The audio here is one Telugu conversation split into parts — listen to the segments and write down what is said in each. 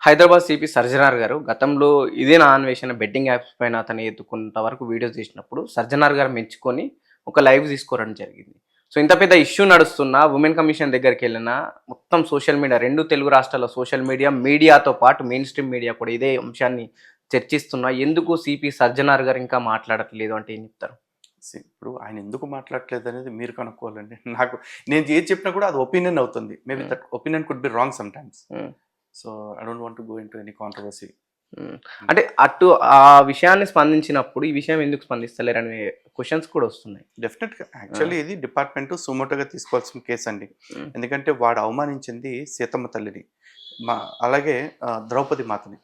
హైదరాబాద్ సిపి సర్జనార్ గారు గతంలో ఇదే నా అన్వేషణ బెట్టింగ్ యాప్స్ పైన అతను ఎత్తుకున్నంత వరకు వీడియోస్ తీసినప్పుడు సర్జనార్ గారు మెచ్చుకొని ఒక లైవ్ తీసుకోవడం జరిగింది. సో ఇంత పెద్ద ఇష్యూ నడుస్తున్న ఉమెన్ కమిషన్ దగ్గరికి వెళ్ళిన మొత్తం సోషల్ మీడియా 2 తెలుగు రాష్ట్రాల సోషల్ మీడియా, మీడియాతో పాటు మెయిన్ స్ట్రీమ్ మీడియా కూడా ఇదే అంశాన్ని చర్చిస్తున్నా. ఎందుకు సిపి సర్జనార్ గారు ఇంకా మాట్లాడట్లేదు అంటే ఏం చెప్తారు? ఇప్పుడు ఆయన ఎందుకు మాట్లాడట్లేదు అనేది మీరు కనుక్కోవాలండి. నేను ఏది చెప్పినా కూడా అది ఒపీనియన్ అవుతుంది. Maybe that opinion could be wrong some times. So I don't want to go into any controversy. అంటే అటు ఆ విషయాన్ని స్పందించినప్పుడు ఈ విషయం ఎందుకు స్పందిస్తలేరు అనే క్వశ్చన్స్ కూడా వస్తున్నాయి. డెఫినెట్గా యాక్చువల్లీ ఇది డిపార్ట్మెంట్ సుమోటోగా తీసుకోవాల్సిన కేసు అండి. ఎందుకంటే వాడు అవమానించింది సీతమ్మ తల్లిని, అలాగే ద్రౌపది మాతని.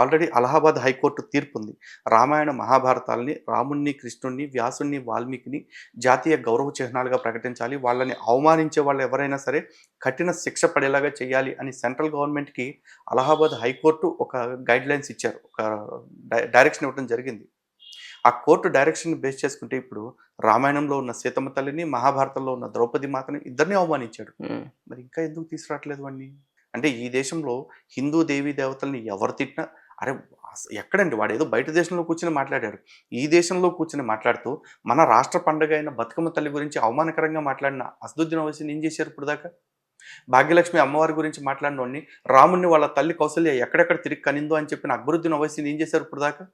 ఆల్రెడీ అలహాబాద్ హైకోర్టు తీర్పు ఉంది. రామాయణ మహాభారతాలని, రాముణ్ణి, కృష్ణుణ్ణి, వ్యాసుణ్ణి, వాల్మీకిని జాతీయ గౌరవ చిహ్నాలుగా ప్రకటించాలి. వాళ్ళని అవమానించే వాళ్ళు ఎవరైనా సరే కఠిన శిక్ష పడేలాగా చేయాలి అని సెంట్రల్ గవర్నమెంట్కి అలహాబాద్ హైకోర్టు ఒక గైడ్ లైన్స్ ఇచ్చారు, ఒక డైరెక్షన్ ఇవ్వడం జరిగింది. ఆ కోర్టు డైరెక్షన్ బేస్ చేసుకుంటే ఇప్పుడు రామాయణంలో ఉన్న సీతమ్మ తల్లిని, మహాభారతంలో ఉన్న ద్రౌపది మాతని ఇద్దరిని అవమానించాడు. మరి ఇంకా ఎందుకు తీసుకురావట్లేదు వాడిని? అంటే ఈ దేశంలో హిందూ దేవీ దేవతల్ని ఎవరు తిట్టినా అరే ఎక్కడండి వాడు ఏదో బయట దేశంలో కూర్చొని మాట్లాడారు. ఈ దేశంలో కూర్చొని మాట్లాడుతూ మన రాష్ట్ర పండుగ అయిన బతుకమ్మ తల్లి గురించి అవమానకరంగా మాట్లాడిన అసదుద్దీన్ ఓవైసీని ఏం చేశారు ఇప్పుడు దాకా? భాగ్యలక్ష్మి అమ్మవారి గురించి మాట్లాడిన వాడిని, రాముణ్ణి వాళ్ళ తల్లి కౌసల్య ఎక్కడెక్కడ తిరిగి కనిందో అని చెప్పిన అక్బరుద్దీన్ ఓవైసీని ఏం చేశారు ఇప్పుడు దాకా?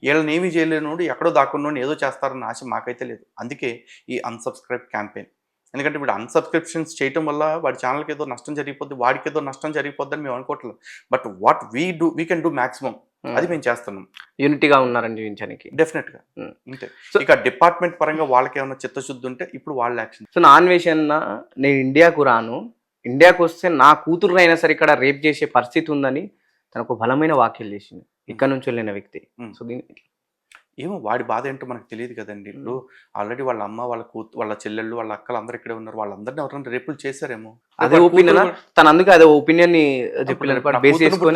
వీళ్ళని ఏమీ చేయలేనోడు ఎక్కడో దాక్కున్నోడు ఏదో చేస్తారన్న ఆశ మాకైతే లేదు. అందుకే ఈ అన్సబ్స్క్రైబ్ క్యాంపెయిన్. ఎందుకంటే ఇప్పుడు అన్సబ్స్క్రిప్షన్స్ చేయటం వల్ల వాడి ఛానల్కి ఏదో నష్టం జరిగిపోద్ది, వాడికి ఏదో నష్టం జరిగిపోద్దని మేము అనుకోవట్లేదు. But what we can do maximum అది మేము చేస్తున్నాం. యూనిటీగా ఉన్నారని చూపించడానికి డెఫినెట్గా అంతే. ఇక డిపార్ట్మెంట్ పరంగా వాళ్ళకి ఏమైనా చిత్తశుద్ధి ఉంటే ఇప్పుడు వాళ్ళ యాక్షన్. సో నా అన్వేషణ, నేను ఇండియాకు రాను, ఇండియాకు వస్తే నా కూతురు అయినా సరే ఇక్కడ రేప్ చేసే పరిస్థితి ఉందని తనకు బలమైన వ్యాఖ్యలు చేసింది ఇక్కడ నుంచి వెళ్ళిన వ్యక్తి. సో దీనికి ఏమో వాడి బాధ ఏంటో మనకు తెలియదు కదండి. ఇప్పుడు ఆల్రెడీ వాళ్ళ అమ్మ, వాళ్ళ వాళ్ళ చెల్లెళ్ళు, వాళ్ళ అక్కలు అందరు ఇక్కడే ఉన్నారు. వాళ్ళందరినీ ఎవరైనా రేపులు చేశారేమో, అదే ఒపీనియన్ తన అందుకే అదే ఒపీనియన్ ని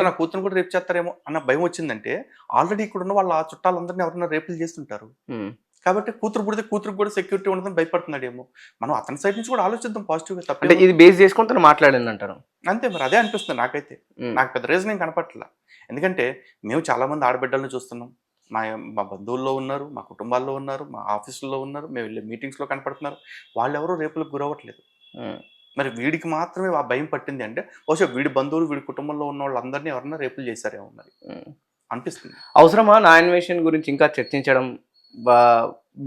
నా కూతురు కూడా రేపు చేస్తారేమో అన్న భయం వచ్చిందంటే ఆల్రెడీ ఇక్కడ ఉన్న వాళ్ళ చుట్టాలందరినీ ఎవరైనా రేపులు చేస్తుంటారు. కాబట్టి కూతురు పుడితే కూతురుకు కూడా సెక్యూరిటీ ఉండదని భయపడుతున్నాడేమో. మనం అతని సైడ్ నుంచి కూడా ఆలోచిద్దాం పాజిటివ్ గా. తప్ప ఇది బేస్ చేసుకుని తను మాట్లాడింది అంటారు అంతే. మరి అదే అనిపిస్తుంది నాకైతే. నాకు పెద్ద రీజన్ ఏం కనపట్ల. ఎందుకంటే మేము చాలా మంది ఆడబిడ్డలను చూస్తున్నాం. మా బంధువుల్లో ఉన్నారు, మా కుటుంబాల్లో ఉన్నారు, మా ఆఫీసుల్లో ఉన్నారు, మేము వెళ్ళే మీటింగ్స్లో కనపడుతున్నారు. వాళ్ళు ఎవరో రేపులకు గురవ్వట్లేదు. మరి వీడికి మాత్రమే ఆ భయం పట్టింది అంటే బహుశా వీడి బంధువులు, వీడి కుటుంబంలో ఉన్న వాళ్ళందరినీ ఎవరన్నా రేపులు చేశారేమో మరి అనిపిస్తుంది. అవసరమా నా ఇన్వెషన్ గురించి ఇంకా చర్చించడం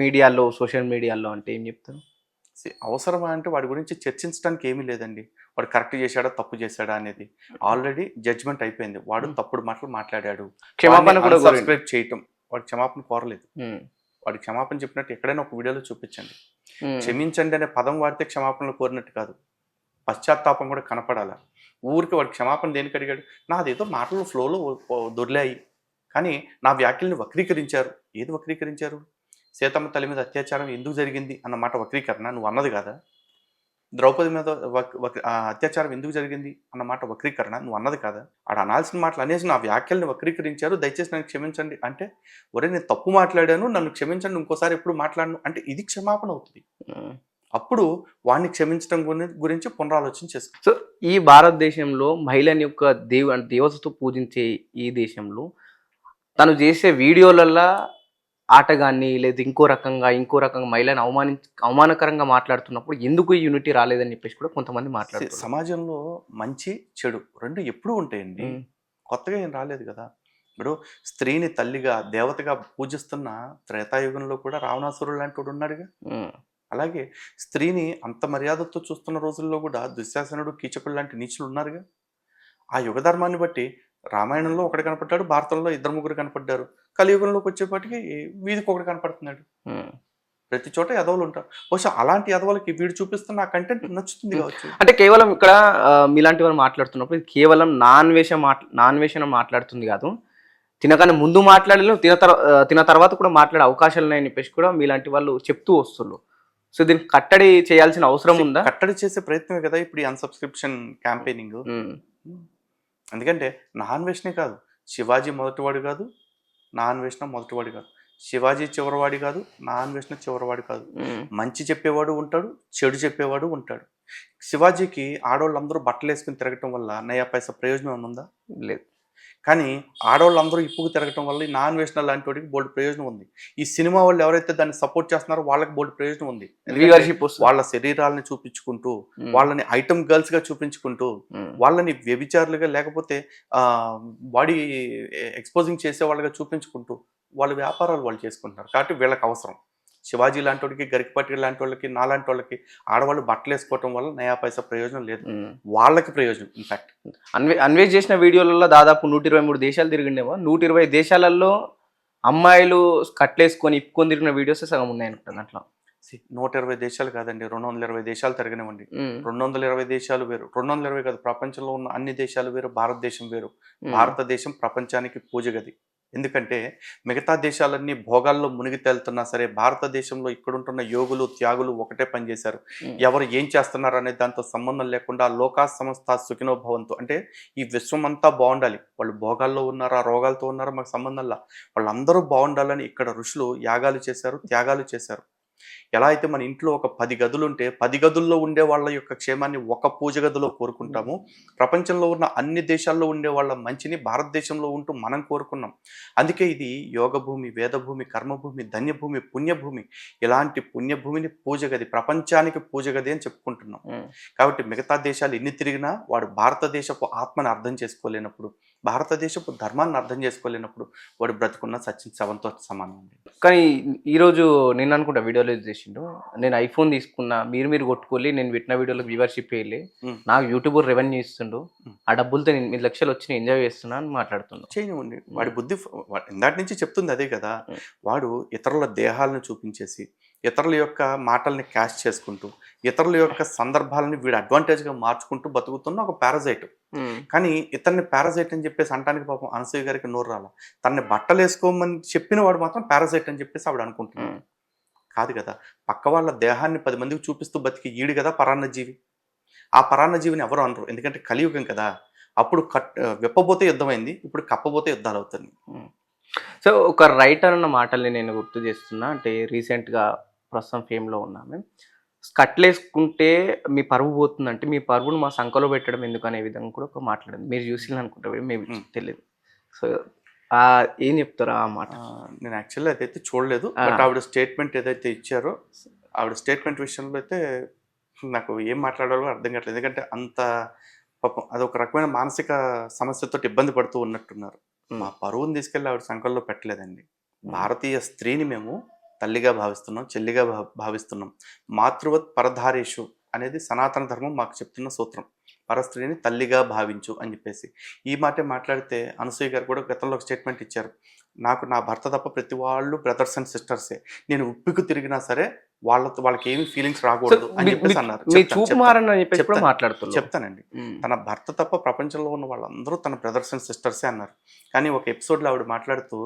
మీడియాలో, సోషల్ మీడియాలో అంటే ఏం చెప్తారు? అవసరమా అంటే వాడి గురించి చర్చించడానికి ఏమీ లేదండి. వాడు కరెక్ట్ చేశాడా తప్పు చేశాడా అనేది ఆల్రెడీ జడ్జ్మెంట్ అయిపోయింది. వాడు తప్పుడు మాటలు మాట్లాడాడు, క్షమాపణ కూడా సబ్స్క్రైబ్ చేయటం. వాడు క్షమాపణ కోరలేదు. వాడికి క్షమాపణ చెప్పినట్టు ఎక్కడైనా ఒక వీడియోలో చూపించండి. క్షమించండి అనే పదం వాడితే క్షమాపణలు కోరినట్టు కాదు, పశ్చాత్తాపం కూడా కనపడాల. ఊరికి వాడి క్షమాపణ దేనికి అడిగాడు? నాదేదో మాటలు ఫ్లోలో దొర్లాయి కానీ నా వ్యాఖ్యల్ని వక్రీకరించారు. ఏది వక్రీకరించారు? సీతమ్మ తల్లి మీద అత్యాచారం ఎందుకు జరిగింది అన్నమాట వక్రీకరణ నువ్వు అన్నది కదా. ద్రౌపది మీద అత్యాచారం ఎందుకు జరిగింది అన్నమాట వక్రీకరణ నువ్వు అన్నది కదా. ఆడ అనాల్సిన మాటలు అనేసి నా వ్యాఖ్యల్ని వక్రీకరించారు, దయచేసి నన్ను క్షమించండి అంటే, ఒరే నేను తప్పు మాట్లాడాను, నన్ను క్షమించండి, ఇంకోసారి ఎప్పుడు మాట్లాడను అంటే ఇది క్షమాపణ అవుతుంది. అప్పుడు వాడిని క్షమించడం గురించి పునరాలోచన చేసుకో. సో ఈ భారతదేశంలో మహిళని యొక్క దేవతతో పూజించే ఈ దేశంలో తను చేసే వీడియోలల్లో ఆటగాన్ని లేదా ఇంకో రకంగా మహిళని అవమానకరంగా మాట్లాడుతున్నప్పుడు ఎందుకు ఈ యూనిటీ రాలేదని చెప్పేసి కూడా కొంతమంది మాట్లాడుతారు. సమాజంలో మంచి చెడు రెండు ఎప్పుడూ ఉంటాయండి, కొత్తగా ఏం రాలేదు కదా. ఇప్పుడు స్త్రీని తల్లిగా దేవతగా పూజిస్తున్న త్రేతాయుగంలో కూడా రావణాసురుడు లాంటి వాడు ఉన్నాడుగా. అలాగే స్త్రీని అంత మర్యాదతో చూస్తున్న రోజుల్లో కూడా దుశ్శాసనుడు, కీచకుడు లాంటి నీచులు ఉన్నారుగా. ఆ యుగ ధర్మాన్ని బట్టి రామాయణంలో ఒకటి కనపడ్డాడు, భారతంలో 2-3 కనపడ్డారు, కలియుగంలోకి వచ్చేపాటికి వీధికి ఒకటి కనపడుతున్నాడు. ప్రతి చోట ఎదవలు ఉంటారు. బహుశా అలాంటి ఎదవలకి వీడు చూపిస్తున్న ఆ కంటెంట్ నచ్చుతుంది కావచ్చు. అంటే కేవలం ఇక్కడ మీలాంటి వారు మాట్లాడుతున్నప్పుడు కేవలం నాన్వేషణ మాట్లాడుతుంది కాదు, తినకన్నా ముందు మాట్లాడలేము, తిన తర్వాత కూడా మాట్లాడే అవకాశాలు ఉన్నాయని చెప్పేసి కూడా మీలాంటి వాళ్ళు చెప్తూ వస్తున్నారు. సో దీనికి కట్టడి చేయాల్సిన అవసరం ఉందా? కట్టడి చేసే ప్రయత్నమే కదా ఇప్పుడు ఈ అన్సబ్స్క్రిప్షన్ క్యాంపెయినింగ్. ఎందుకంటే నా అన్వేషణే కాదు, శివాజీ మొదటివాడు కాదు, నా అన్వేషణ మొదటివాడు కాదు. శివాజీ చివరివాడి కాదు, నా అన్వేషణ చివరివాడి కాదు. మంచి చెప్పేవాడు ఉంటాడు, చెడు చెప్పేవాడు ఉంటాడు. శివాజీకి ఆడవాళ్ళందరూ బట్టలు వేసుకుని తిరగటం వల్ల నయా పైసా ప్రయోజనం ఏమైనా ఉందా? లేదు. కానీ ఆడవాళ్ళందరూ ఇప్పుకు తిరగటం వల్ల ఈ నాన్ వేషణ లాంటి వాడికి బోల్డ్ ప్రయోజనం ఉంది. ఈ సినిమా వాళ్ళు ఎవరైతే దాన్ని సపోర్ట్ చేస్తున్నారో వాళ్ళకి బోల్డ్ ప్రయోజనం ఉంది. వ్యూవర్షిప్ వస్తుంది. వాళ్ళ శరీరాలను చూపించుకుంటూ, వాళ్ళని ఐటమ్ గర్ల్స్ గా చూపించుకుంటూ, వాళ్ళని వ్యభిచారులుగా లేకపోతే బాడీ ఎక్స్పోజింగ్ చేసే వాళ్ళగా చూపించుకుంటూ వాళ్ళ వ్యాపారాలు వాళ్ళు చేసుకుంటున్నారు. కాబట్టి వీళ్ళకి అవసరం. శివాజీ లాంటి వాడికి, గరికపాటి లాంటి వాళ్ళకి, నాలాంటి వాళ్ళకి ఆడవాళ్ళు బట్టలు వేసుకోవటం వల్ల నయా పైసా ప్రయోజనం లేదు. వాళ్ళకి ప్రయోజనం. ఇన్ఫాక్ట్ అన్వేష్ చేసిన వీడియోలలో దాదాపు 123 దేశాలు తిరిగిండేమో. 120 దేశాలలో అమ్మాయిలు కట్లేసుకొని ఇప్పుకొని తిరిగిన వీడియోస్ సగం ఉన్నాయి అనుకుంటాను అట్లా. 120 దేశాలు కాదండి, 220 దేశాలు తిరగనివ్వండి. 220 దేశాలు వేరు, 220 కాదు, ప్రపంచంలో ఉన్న అన్ని దేశాలు వేరు, భారతదేశం వేరు. భారతదేశం ప్రపంచానికి పూజ గది. ఎందుకంటే మిగతా దేశాలన్నీ భోగాల్లో మునిగి తేలుతున్నా సరే భారతదేశంలో ఇక్కడుంటున్న యోగులు, త్యాగులు ఒకటే పనిచేశారు. ఎవరు ఏం చేస్తున్నారు అనే దాంతో సంబంధం లేకుండా లోకా సమస్త సుఖినో భవంతు, అంటే ఈ విశ్వం అంతా బాగుండాలి. వాళ్ళు భోగాల్లో ఉన్నారా, రోగాలతో ఉన్నారా మాకు సంబంధంలా, వాళ్ళందరూ బాగుండాలని ఇక్కడ ఋషులు యాగాలు చేశారు, త్యాగాలు చేశారు. ఎలా అయితే మన ఇంట్లో ఒక 10 గదులు ఉంటే 10 గదుల్లో ఉండే వాళ్ళ యొక్క క్షేమాన్ని ఒక పూజ గదిలో కోరుకుంటాము, ప్రపంచంలో ఉన్న అన్ని దేశాల్లో ఉండే వాళ్ళ మంచిని భారతదేశంలో ఉంటూ మనం కోరుకున్నాం. అందుకే ఇది యోగభూమి, వేదభూమి, కర్మభూమి, ధన్యభూమి, పుణ్యభూమి. ఇలాంటి పుణ్యభూమిని పూజ గది, ప్రపంచానికి పూజ గది అని చెప్పుకుంటున్నాం. కాబట్టి మిగతా దేశాలు ఎన్ని తిరిగినా వాడు భారతదేశపు ఆత్మని అర్థం చేసుకోలేనప్పుడు, భారతదేశపు ధర్మాన్ని అర్థం చేసుకోలేనప్పుడు వాడు బ్రతుకున్న సచిన్ శవంతో సమానం అండి. కానీ ఈరోజు నేను అనుకుంటా వీడియోలో చేసిండు, నేను ఐఫోన్ తీసుకున్నా, మీరు కొట్టుకోలే, నేను పెట్టిన వీడియోలకు వ్యూవర్షిప్ వేయలే, నాకు యూట్యూబర్ రెవెన్యూ ఇస్తుండు, ఆ డబ్బులతో నేను 8 లక్షలు వచ్చి ఎంజాయ్ చేస్తున్నా అని మాట్లాడుతున్నాను. చేయనివ్వండి, వాడి బుద్ధి ఇందాటి నుంచి చెప్తుంది అదే కదా. వాడు ఇతరుల దేహాలను చూపించేసి, ఇతరుల యొక్క మాటల్ని క్యాష్ చేసుకుంటూ, ఇతరుల యొక్క సందర్భాలని వీడు అడ్వాంటేజ్గా మార్చుకుంటూ బతుకుతున్న ఒక పారాజైట్. కానీ ఇతన్ని పారాజైట్ అని చెప్పేసి అంటానికి పాపం అనసూయ గారికి నోరు రాల. తనని బట్టలు వేసుకోమని చెప్పిన వాడు మాత్రం పారాజైట్ అని చెప్పేసి ఆవిడ అనుకుంటున్నాడు. కాదు కదా, పక్క వాళ్ళ దేహాన్ని 10 మందికి చూపిస్తూ బతికి ఈడు కదా పరాన్నజీవి. ఆ పరాన్నజీవిని ఎవరు అనరు, ఎందుకంటే కలియుగం కదా. అప్పుడు విప్పబోతే యుద్ధమైంది, ఇప్పుడు కప్పబోతే యుద్ధాలు అవుతుంది. సో ఒక రైటర్ అన్న మాటల్ని నేను గుర్తు చేస్తున్నా. అంటే రీసెంట్గా ప్రస్తుతం ఫేమ్లో ఉన్నాము, కట్లేసుకుంటే మీ పరువు పోతుందంటే మీ పరువును మా సంఖలో పెట్టడం ఎందుకు అనే విధంగా కూడా ఒక మాట్లాడింది. మీరు చూసి అనుకుంటారు, మేము తెలియదు. సో ఏం చెప్తారా ఆ మాట? నేను యాక్చువల్లీ అదైతే చూడలేదు, బట్ ఆవిడ స్టేట్మెంట్ ఏదైతే ఇచ్చారో ఆవిడ స్టేట్మెంట్ విషయంలో అయితే నాకు ఏం మాట్లాడాలో అర్థం కావట్లేదు. ఎందుకంటే అంత పాపం అదొక రకమైన మానసిక సమస్యతో ఇబ్బంది పడుతూ ఉన్నట్టున్నారు. మా పరువుని తీసుకెళ్ళి ఆవిడ సంకల్లో పెట్టలేదండి. భారతీయ స్త్రీని మేము తల్లిగా భావిస్తున్నాం, చెల్లిగా భావిస్తున్నాం. మాతృవత్ పరధారేషు అనేది సనాతన ధర్మం మాకు చెప్తున్న సూత్రం. పరస్త్రీని తల్లిగా భావించు అని చెప్పేసి ఈ మాటే మాట్లాడితే అనసూయ గారు కూడా గతంలో ఒక స్టేట్మెంట్ ఇచ్చారు. నాకు నా భర్త తప్ప ప్రతి వాళ్ళు బ్రదర్స్ అండ్ సిస్టర్సే, నేను ఉప్పికి తిరిగినా సరే వాళ్ళకి ఏమి ఫీలింగ్స్ రాకూడదు అని చెప్పేసి అన్నారు. చెప్తానండి, తన భర్త తప్ప ప్రపంచంలో ఉన్న వాళ్ళందరూ తన బ్రదర్స్ అండ్ సిస్టర్సే అన్నారు. కానీ ఒక ఎపిసోడ్లో ఆవిడ మాట్లాడుతూ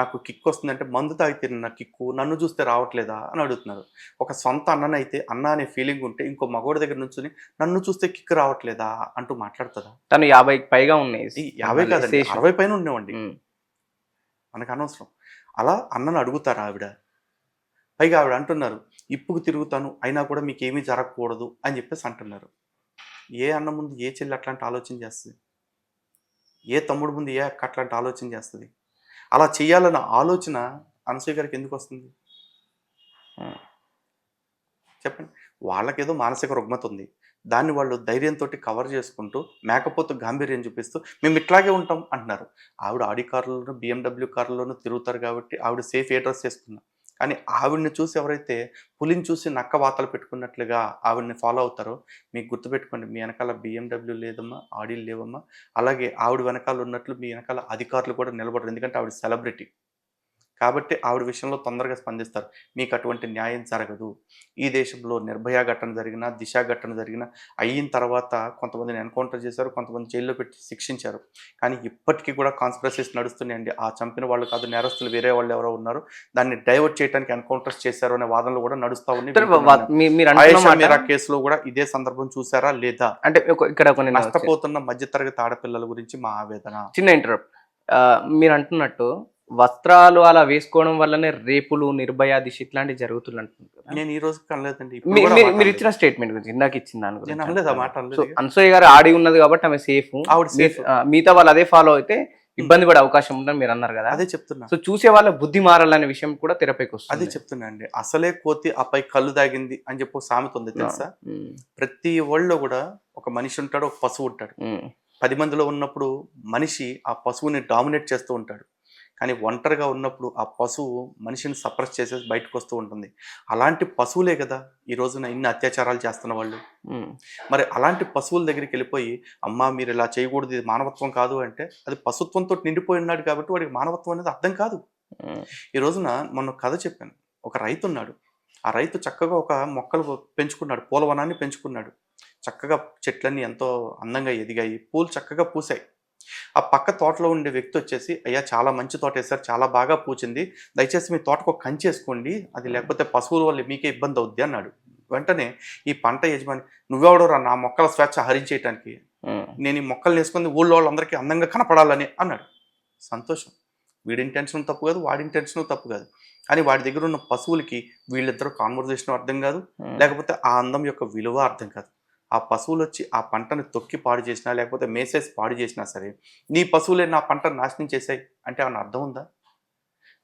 నాకు కిక్ వస్తుందంటే మందు తాగితే నా కిక్కు నన్ను చూస్తే రావట్లేదా అని అడుగుతున్నారు. ఒక సొంత అన్ననైతే అన్న అనే ఫీలింగ్ ఉంటే ఇంకో మగోడి దగ్గర నుంచి నన్ను చూస్తే కిక్ రావట్లేదా అంటూ మాట్లాడుతుందా? తను 50కి పైగా ఉన్నాయి, 50 కాదండి 60 పైన ఉండేవండి, మనకు అనవసరం. అలా అన్నను అడుగుతారు ఆవిడ. పైగా ఆవిడ అంటున్నారు ఇప్పుకు తిరుగుతాను అయినా కూడా మీకు ఏమీ జరగకూడదు అని చెప్పేసి అంటున్నారు. ఏ అన్న ముందు ఏ చెల్లి అట్లాంటి ఆలోచన చేస్తుంది? ఏ తమ్ముడు ముందు ఏ అక్క అట్లాంటి ఆలోచన చేస్తుంది? అలా చేయాలన్న ఆలోచన అనసూయ గారికి ఎందుకు వస్తుంది చెప్పండి? వాళ్ళకేదో మానసిక రుగ్మత ఉంది, దాన్ని వాళ్ళు ధైర్యంతో కవర్ చేసుకుంటూ మేకపోతు గాంభీర్యం చూపిస్తూ మేము ఇట్లాగే ఉంటాం అంటున్నారు. ఆవిడ ఆడి కార్లలోనూ BMW కార్లలోనూ తిరుగుతారు కాబట్టి ఆవిడ సేఫ్ ఏ డ్రెస్ చేసుకున్నారు. కానీ ఆవిడని చూసి ఎవరైతే పులిని చూసి నక్క వాతలు పెట్టుకున్నట్లుగా ఆవిడని ఫాలో అవుతారో మీకు గుర్తుపెట్టుకోండి, మీ వెనకాల BMW లేదమ్మా, ఆడీలు లేవమ్మా. అలాగే ఆవిడ వెనకాల ఉన్నట్లు మీ వెనకాల అధికారులు కూడా నిలబడరు, ఎందుకంటే ఆవిడ సెలబ్రిటీ కాబట్టి ఆవిడ విషయంలో తొందరగా స్పందిస్తారు. మీకు అటువంటి న్యాయం జరగదు. ఈ దేశంలో నిర్భయ ఘటన జరిగినా, దిశ ఘటన జరిగినా అయిన తర్వాత కొంతమందిని ఎన్కౌంటర్ చేశారు, కొంతమంది జైల్లో పెట్టి శిక్షించారు. కానీ ఇప్పటికీ కూడా కాన్స్పిరసీస్ నడుస్తున్నాయండి. ఆ చంపిన వాళ్ళు కాదు, నేరస్తులు వేరే వాళ్ళు ఎవరో ఉన్నారు, దాన్ని డైవర్ట్ చేయడానికి ఎన్కౌంటర్స్ చేశారు అనే వాదనలు కూడా నడుస్తా ఉన్నాయి. కేసులో కూడా ఇదే సందర్భం చూసారా లేదా అంటే ఇక్కడ నష్టపోతున్న మధ్యతరగతి ఆడపిల్లల గురించి మా ఆవేదన. చిన్న ఇంటరప్ట్, మీరు అంటున్నట్టు వస్త్రాలు అలా వేసుకోవడం వల్లనే రేపులు, నిర్భయ, దిశ ఇట్లాంటివి జరుగుతున్నట్టుంది కదా. నేను ఈ రోజు కనలేదండి. ఇప్పుడు కూడా మాట మీరు అనలేదు. ఇచ్చిన స్టేట్మెంట్ గురించి ఇందాక ఇచ్చిన దాని నేను గురించి అనలేదు, ఆ మాట సో అనలేదు. అనసూయ గారు ఆడి ఉన్నది కాబట్టి ఆమె సేఫ్. ఆవిడ safe. మిగతా వాళ్ళు అదే ఫాలో అయితే ఇబ్బంది పడే అవకాశం ఉందని మీరు అన్నారు కదా. అదే చెప్తున్నా. సో చూసే వాళ్ళ బుద్ధి మారాలనే విషయం కూడా తెరపైకి అదే వస్తుంది. చెప్తున్నా అండి. అసలే కోతి అపై కళ్ళు దాగింది అని చెప్పి ఒక సామెత ఉంది తెలుసా? ఉమ్, ప్రతి ఊళ్ళో కూడా ఒక మనిషి ఉంటాడు, ఒక పశువు ఉంటాడు. ఉమ్, 10 మందిలో ఉన్నప్పుడు మనిషి ఆ పశువుని డామినేట్ చేస్తూ ఉంటాడు. కానీ ఒంటరిగా ఉన్నప్పుడు ఆ పశువు మనిషిని సప్రెస్ చేసేసి బయటకు వస్తూ ఉంటుంది. అలాంటి పశువులే కదా ఈ రోజున ఇన్ని అత్యాచారాలు చేస్తున్న వాళ్ళు. ఉమ్, మరి అలాంటి పశువుల దగ్గరికి వెళ్ళిపోయి అమ్మా మీరు ఇలా చేయకూడదు, ఇది మానవత్వం కాదు అంటే అది పశుత్వంతో నిండిపోయి ఉన్నాడు కాబట్టి వాడికి మానవత్వం అనేది అర్థం కాదు. ఉమ్, ఈ రోజున మొన్న కథ చెప్పాను. ఒక రైతు ఉన్నాడు. ఆ రైతు చక్కగా ఒక మొక్కలు పెంచుకున్నాడు, పూలవనాన్ని పెంచుకున్నాడు. చక్కగా చెట్లన్నీ ఎంతో అందంగా ఎదిగాయి, పూలు చక్కగా పూసాయి. ఆ పక్క తోటలో ఉండే వ్యక్తి వచ్చేసి అయ్యా చాలా మంచి తోట వేశారు, చాలా బాగా పూచింది, దయచేసి మీ తోటకు ఒక కంచి వేసుకోండి, అది లేకపోతే పశువుల వల్ల మీకే ఇబ్బంది అవుద్ది అన్నాడు. వెంటనే ఈ పంట యజమాని నువ్వెవడోరా నా మొక్కల స్వేచ్ఛ హరించేయటానికి, ఉమ్, నేను ఈ మొక్కలు వేసుకుని ఊళ్ళో వాళ్ళందరికీ అందంగా కనపడాలని అన్నాడు. సంతోషం. వీడి ఇంటెన్షన్ తప్పు కాదు, వాడి ఇంటెన్షన్ తప్పు కాదు. కానీ వాడి దగ్గర ఉన్న పశువులకి వీళ్ళిద్దరు కాన్వర్జేషన్ అర్థం కాదు, ఉమ్. లేకపోతే ఆ అందం యొక్క విలువ అర్థం కాదు. ఆ పశువులు వచ్చి ఆ పంటను తొక్కి పాడు చేసినా లేకపోతే మేసేసి పాడు చేసినా సరే నీ పశువులే నా పంటను నాశనం చేశాయి అంటే ఏమన్నా అర్థం ఉందా?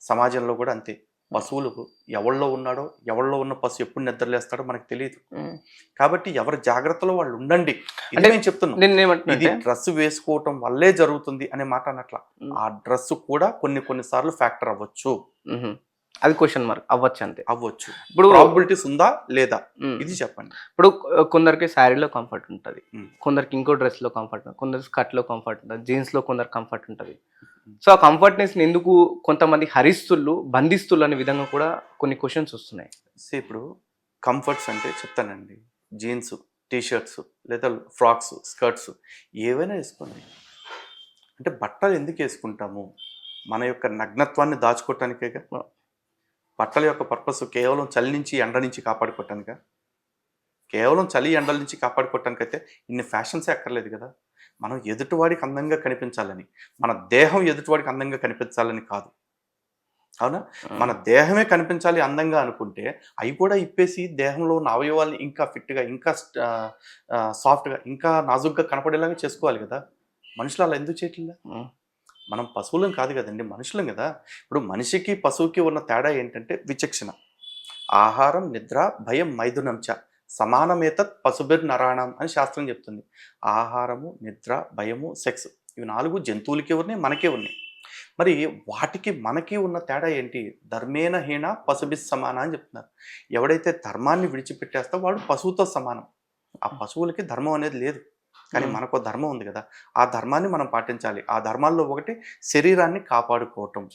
సమాజంలో కూడా అంతే. పశువులకు ఎవళ్ళో ఉన్నాడో, ఎవళ్ళో ఉన్న పశువు ఎప్పుడు నిద్రలేస్తాడో మనకు తెలియదు. ఉమ్. కాబట్టి ఎవరి జాగ్రత్తలో వాళ్ళు ఉండండి. ఇది అంటే నేను చెప్తున్నాను. నేను ఇది ఏమంటున్నా డ్రెస్ వేసుకోవటం వల్లే జరుగుతుంది అనే మాట అన్నట్ల. ఉమ్. ఆ డ్రెస్ కూడా కొన్ని సార్లు ఫ్యాక్టర్ అవ్వచ్చు. అది క్వశ్చన్ మార్క్ అవ్వచ్చు అంతే. అవ్వచ్చు. ఇప్పుడు ప్రాబిలిటీస్ ఉందా లేదా ఉమ్, ఇది చెప్పండి. ఇప్పుడు కొందరికి శారీలో కంఫర్ట్ ఉంటుంది, ఉమ్. కొందరికి ఇంకో డ్రెస్లో కంఫర్ట్ ఉంటుంది, కొందరు స్కర్ట్లో కంఫర్ట్ ఉంటుంది, జీన్స్లో కొందరు కంఫర్ట్ ఉంటుంది. సో ఆ కంఫర్ట్నెస్ని ఎందుకు కొంతమంది హరిస్తుళ్ళు, బంధిస్తుళ్ళు అనే విధంగా కూడా కొన్ని క్వశ్చన్స్ వస్తున్నాయి. ఇప్పుడు కంఫర్ట్స్ అంటే చెప్తానండి. జీన్స్, టీషర్ట్స్ లేదా ఫ్రాక్స్, స్కర్ట్స్ ఏవైనా వేసుకోండి. అంటే బట్టలు ఎందుకు వేసుకుంటాము? మన యొక్క నగ్నత్వాన్ని దాచుకోవటానికేగా. బట్టల యొక్క పర్పస్ కేవలం చలి నుంచి ఎండ నుంచి కాపాడుకోవటానిక. కేవలం చలి ఎండల నుంచి కాపాడుకోవటానికైతే ఇన్ని ఫ్యాషన్సే అక్కర్లేదు కదా. మనం ఎదుటివాడికి అందంగా కనిపించాలని, మన దేహం ఎదుటివాడికి అందంగా కనిపించాలని కాదు. అవునా? మన దేహమే కనిపించాలి అందంగా అనుకుంటే అవి కూడా ఇప్పేసి దేహంలో ఉన్న అవయవాల్ని ఇంకా ఫిట్గా, ఇంకా సాఫ్ట్గా, ఇంకా నాజుగ్గా కనపడేలాగా చేసుకోవాలి కదా. మనుషులు అలా ఎందుకు చేయట్లేదు? ఉమ్, మనం పశువులం కాదు కదండి, మనుషులం కదా. ఇప్పుడు మనిషికి పశువుకి ఉన్న తేడా ఏంటంటే విచక్షణ. ఆహారం, నిద్ర, భయం, మైథునం చ సమానమేతత్ పశుభిర్ నరాణం అని శాస్త్రం చెప్తుంది. ఆహారము, నిద్ర, భయము, సెక్స్ ఇవి 4 జంతువులకే ఉన్నాయి, మనకే ఉన్నాయి. మరి వాటికి మనకి ఉన్న తేడా ఏంటి? ధర్మేణ హీన పశుభి సమాన అని చెప్తున్నారు. ఎవడైతే ధర్మాన్ని విడిచిపెట్టేస్తా వాడు పశువుతో సమానం. ఆ పశువులకి ధర్మం అనేది లేదు, కానీ మనకు ధర్మం ఉంది కదా. ఆ ధర్మాన్ని మనం పాటించాలి. ఆ ధర్మాల్లో ఒకటి శరీరాన్ని కాపాడుకోవటం.